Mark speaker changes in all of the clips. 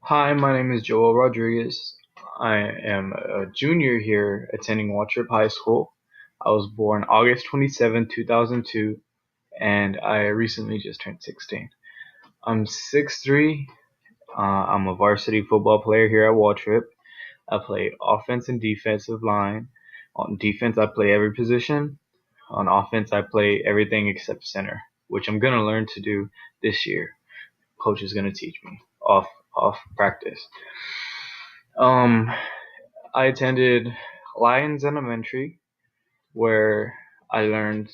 Speaker 1: Hi, my name is Joel Rodriguez. I am a junior here attending Waltrip High School. I was born August 27, 2002, and I recently just turned 16. I'm 6'3". I'm a varsity football player here at Waltrip. I play offense and defensive line. On defense, I play every position. On offense, I play everything except center, which I'm gonna learn to do this year. Coach is gonna teach me off practice. Um, I attended Lyons Elementary, where I learned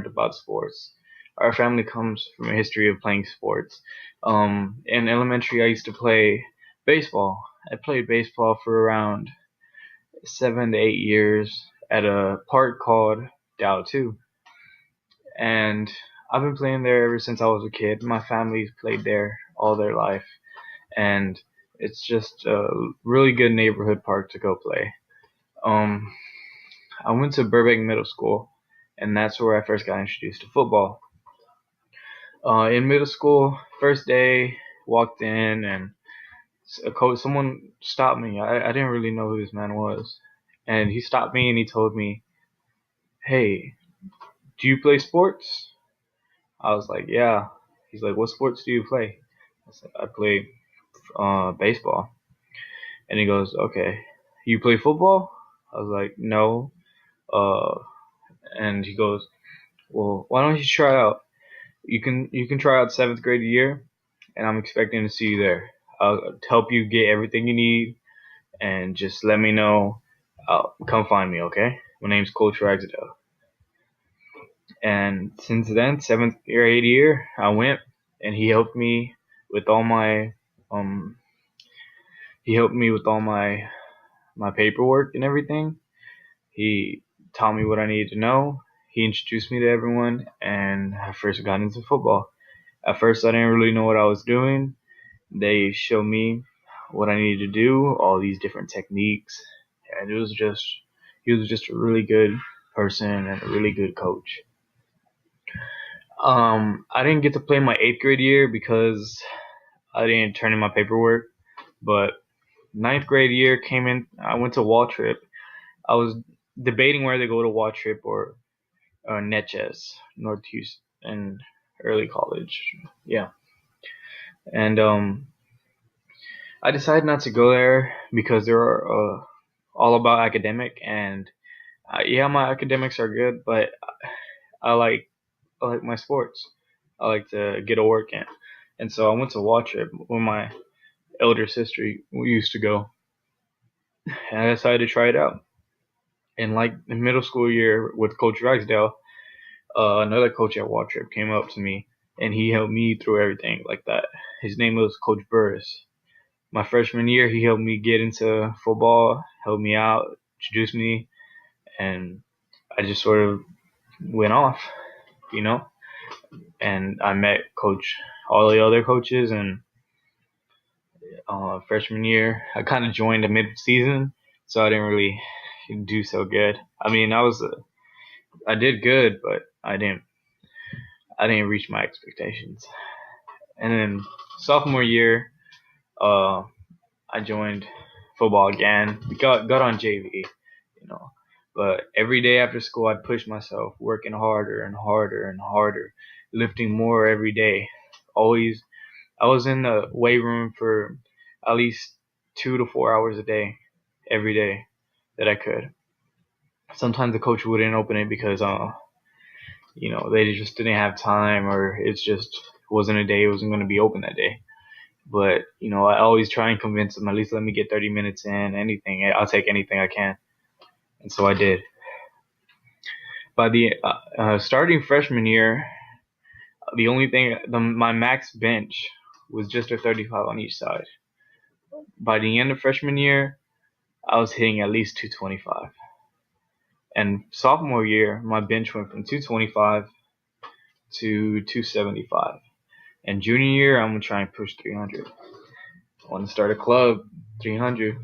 Speaker 1: about sports. Our family comes from a history of playing sports. In elementary, I used to play baseball. I played baseball for around 7 to 8 years at a park called Dow 2, and I've been playing there ever since I was a kid. My family's played there all their life, and it's just a really good neighborhood park to go play. Um, I went to Burbank Middle School, and that's where I first got introduced to football. In middle school, first day, walked in, and someone stopped me. I didn't really know who this man was, and he stopped me and he told me, "Hey, do you play sports?" I was like, "Yeah." He's like, "What sports do you play?" I said, "I play baseball." And he goes, "Okay, you play football?" I was like, "No." Uh, and he goes, "Well, why don't you try out? You can try out seventh grade year, and I'm expecting to see you there. I'll help you get everything you need, and just let me know. Come find me, okay? My name's Coach Ragsdale." And since then, seventh grade year, I went, and with all my um he helped me with all my paperwork and everything. He taught me what I needed to know. He introduced me to everyone, and I first got into football. At first, I didn't really know what I was doing. They showed me what I needed to do, all these different techniques, and he was just a really good person and a really good coach. I didn't get to play my eighth grade year because I didn't turn in my paperwork, but ninth grade year came in. I went to Wall Trip. I was debating whether to go to Wall Trip or Netches, North Houston, early college. Yeah, and I decided not to go there because they're all about academic, and yeah, my academics are good, but I like I like my sports. I like to get a work in, and so I went to watch it with my elder sister. We used to go, and I decided to try it out. And like in middle school year with Coach Ragsdale, another coach at Waltrip Trip came up to me, and he helped me through everything like that. His name was Coach Burris. My freshman year, he helped me get into football, helped me out, introduced me, and I just sort of went off, you know. And I met all the other coaches, and freshman year, I kind of joined the mid-season, so I didn't really do so good. I mean, I did good, but I didn't reach my expectations. And then sophomore year, uh, I joined football again. We got on JV, you know. But every day after school, I'd push myself, working harder and harder and harder, lifting more every day. Always, I was in the weight room for at least 2 to 4 hours a day, every day that I could. Sometimes the coach wouldn't open it because, they just didn't have time, or it's just wasn't a day it wasn't going to be open that day. But I always try and convince them, at least let me get 30 minutes in. Anything, I'll take anything I can, and so I did. By the starting freshman year, the only thing, my max bench was just a 35 on each side. By the end of freshman year, I was hitting at least 225. And sophomore year, my bench went from 225 to 275. And junior year, I'm gonna try and push 300. I want to start a club, 300.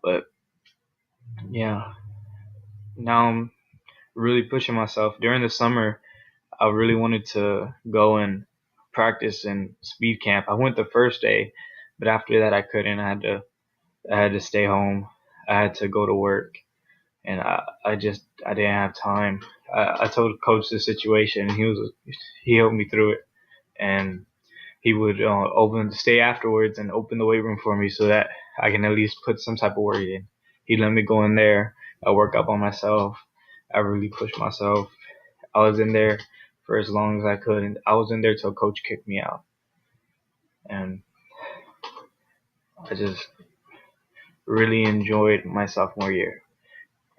Speaker 1: But yeah, now I'm really pushing myself. During the summer, I really wanted to go and practice and speed camp. I went the first day, but after that I couldn't. I had to stay home. I had to go to work, and I didn't have time. I told coach the situation, and he helped me through it, and he would stay afterwards and open the weight room for me so that I can at least put some type of work in. He let me go in there. I work up on myself. I really pushed myself. I was in there for as long as I could, and I was in there till coach kicked me out. And I just really enjoyed my sophomore year.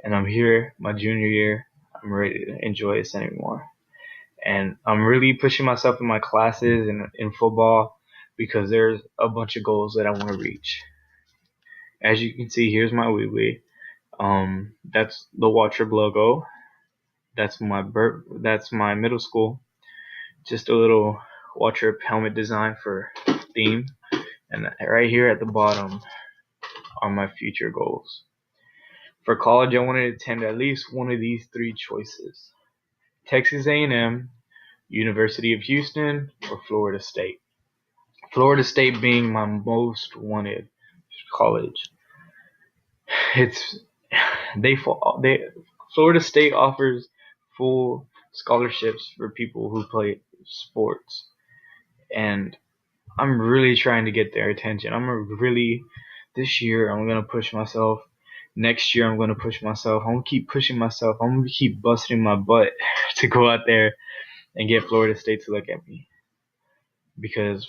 Speaker 1: And I'm here, my junior year. I'm ready to enjoy this anymore. And I'm really pushing myself in my classes and in football because there's a bunch of goals that I want to reach. As you can see, here's my Weebly. That's the Watcher logo. That's my middle school. Just a little Watcher helmet design for theme. And right here at the bottom are my future goals. For college, I wanted to attend at least one of these three choices: Texas A&M, University of Houston, or Florida State. Florida State being my most wanted college. It's they Florida State offers full scholarships for people who play sports, and I'm really trying to get their attention. This year I'm gonna push myself. Next year I'm gonna push myself. I'm gonna keep pushing myself. I'm gonna keep busting my butt to go out there and get Florida State to look at me, because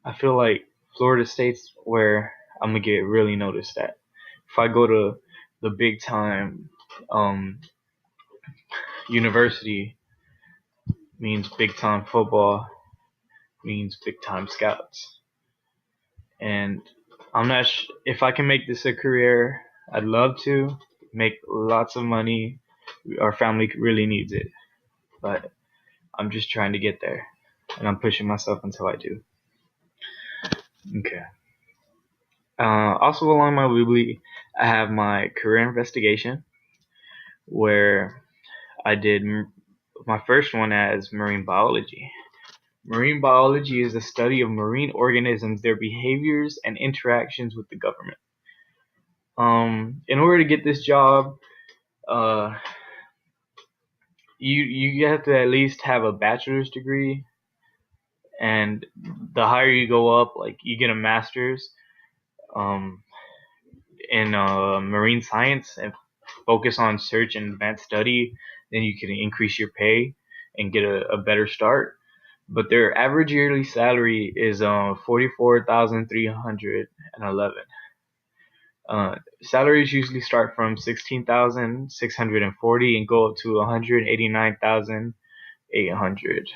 Speaker 1: I feel like Florida State's where I'm gonna get really noticed at. If I go to the big time university, means big time football, means big time scouts. And I'm not if I can make this a career. I'd love to make lots of money. Our family really needs it, but I'm just trying to get there, and I'm pushing myself until I do. Okay. Also along my Weebly, I have my career investigation, where I did my first one as marine biology. Marine biology is the study of marine organisms, their behaviors, and interactions with the government. In order to get this job, you have to at least have a bachelor's degree, and the higher you go up, like you get a master's in marine science and focus on search and advanced study, then you can increase your pay and get a better start. But their average yearly salary is $44,311. Salaries usually start from $16,640 and go up to $189,800.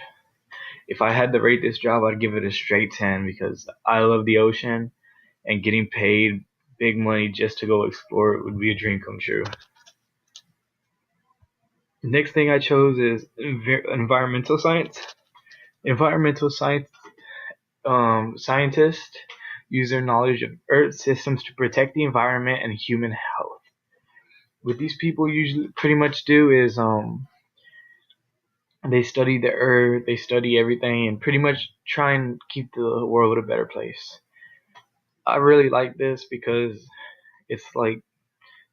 Speaker 1: If I had to rate this job, I'd give it a straight 10 because I love the ocean, and getting paid big money just to go explore it would be a dream come true. The next thing I chose is environmental science. Environmental science scientists use their knowledge of Earth systems to protect the environment and human health. What these people usually pretty much do is they study the Earth, they study everything, and pretty much try and keep the world a better place. I really like this because it's like,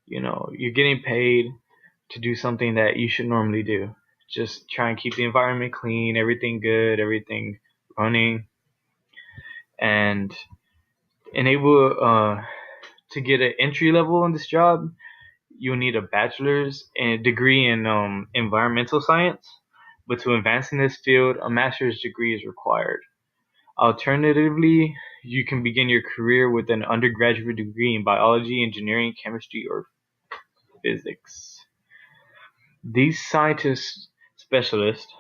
Speaker 1: you're getting paid to do something that you should normally do. Just try and keep the environment clean, everything good, everything running, and enable to get an entry level in this job. You'll need a bachelor's and a degree in environmental science, but to advance in this field, a master's degree is required. Alternatively, you can begin your career with an undergraduate degree in biology, engineering, chemistry, or physics. These specialists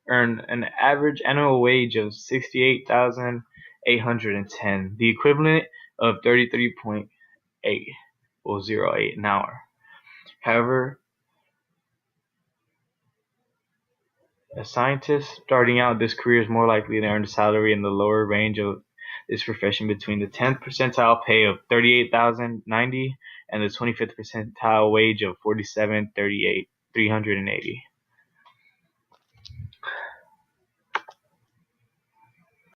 Speaker 1: earn an average annual wage of $68,810, the equivalent of 33.08 an hour. However, a scientist starting out this career is more likely to earn a salary in the lower range of this profession, between the 10th percentile pay of $38,090 and the 25th percentile wage of $47,380.